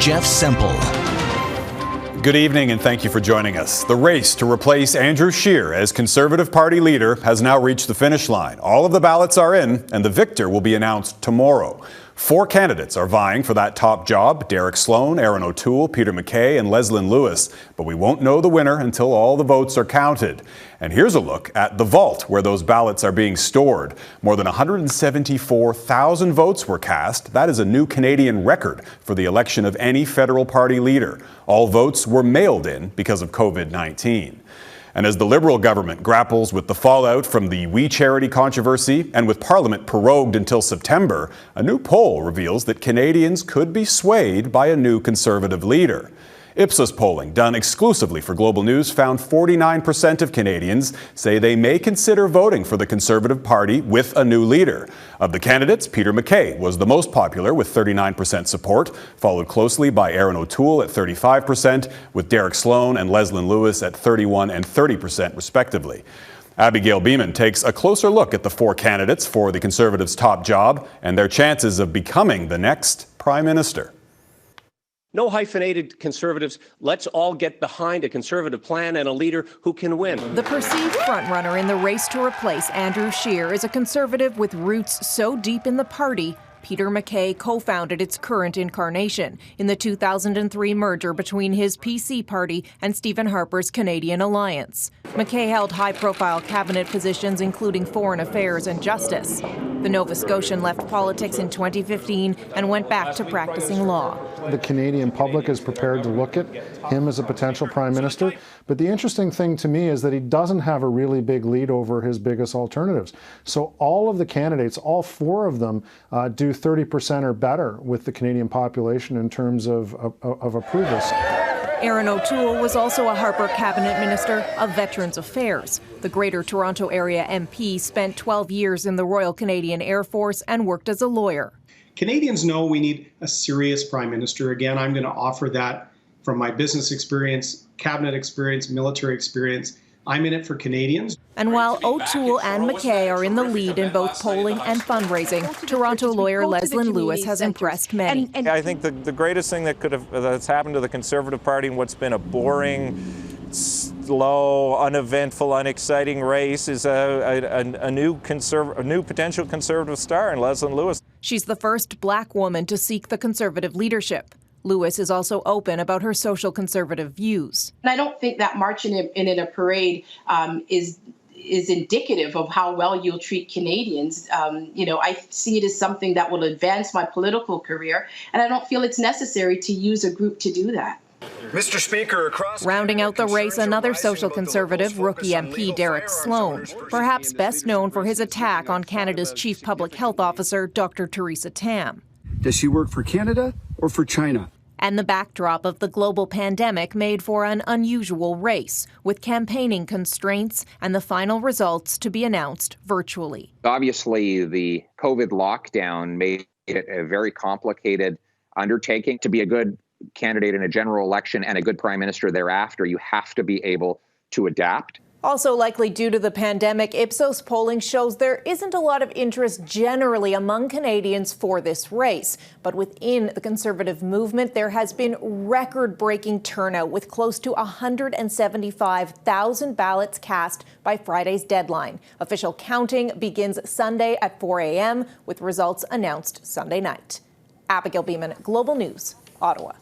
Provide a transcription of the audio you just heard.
Jeff Semple. Good evening and thank you for joining us. The race to replace Andrew Scheer as Conservative Party leader has now reached the finish line. All of the ballots are in and the victor will be announced tomorrow. 4 candidates are vying for that top job: Derek Sloane, Erin O'Toole, Peter Mckay and Leslyn Lewis. But we won't know the winner until all the votes are counted. And here's a look at the vault where those ballots are being stored. More than 174,000 votes were cast. That is a new Canadian record for the election of any federal party leader. All votes were mailed in because of COVID-19. And as the Liberal government grapples with the fallout from the We Charity controversy and with Parliament prorogued until September, a new poll reveals that Canadians could be swayed by a new Conservative leader. Ipsos polling, done exclusively for Global News, found 49% of Canadians say they may consider voting for the Conservative Party with a new leader. Of the candidates, Peter Mckay was the most popular with 39% support, followed closely by Erin O'Toole at 35%, with Derek Sloane and Leslyn Lewis at 31% and 30% respectively. Abigail Bimman takes a closer look at the 4 candidates for the Conservatives' top job and their chances of becoming the next Prime Minister. No hyphenated Conservatives. Let's all get behind a Conservative plan and a leader who can win. The perceived frontrunner in the race to replace Andrew Scheer is a Conservative with roots so deep in the party, Peter Mckay co-founded its current incarnation in the 2003 merger between his PC party and Stephen Harper's Canadian Alliance. Mckay held high-profile cabinet positions including foreign affairs and justice. The Nova Scotian left politics in 2015 and went back to practicing law. The Canadian public is prepared to look at him as a potential prime minister, but the interesting thing to me is that he doesn't have a really big lead over his biggest alternatives. So all of the candidates, all 4 of them, do 30% or better with the Canadian population in terms of approvals. Erin O'Toole was also a Harper cabinet minister of Veterans Affairs. The Greater Toronto Area MP spent 12 years in the Royal Canadian Air Force and worked as a lawyer. Canadians know we need a serious prime minister. Again, I'm going to offer that from my business experience, cabinet experience, military experience. I'm in it for Canadians. And while O'Toole and Mckay are in the lead in both polling and fundraising, Toronto lawyer Leslyn Lewis has impressed many. I think the greatest thing that's happened to the Conservative Party in what's been a boring, slow, uneventful, unexciting race is a new potential Conservative star in Leslyn Lewis. She's the first Black woman to seek the Conservative leadership. Lewis is also open about her social conservative views. And I don't think that marching in a parade is indicative of how well you'll treat Canadians. I see it as something that will advance my political career, and I don't feel it's necessary to use a group to do that. Mr. Speaker, rounding out the race, another social conservative, rookie MP Derek Sloane, perhaps best known for his attack on Canada's chief public health officer, Dr. Theresa Tam. Does she work for Canada or for China? And the backdrop of the global pandemic made for an unusual race, with campaigning constraints and the final results to be announced virtually. Obviously, the COVID lockdown made it a very complicated undertaking. To be a good candidate in a general election and a good prime minister thereafter, you have to be able to adapt. Also likely due to the pandemic, Ipsos polling shows there isn't a lot of interest generally among Canadians for this race. But within the Conservative movement, there has been record-breaking turnout with close to 175,000 ballots cast by Friday's deadline. Official counting begins Sunday at 4 a.m. with results announced Sunday night. Abigail Bimman, Global News, Ottawa.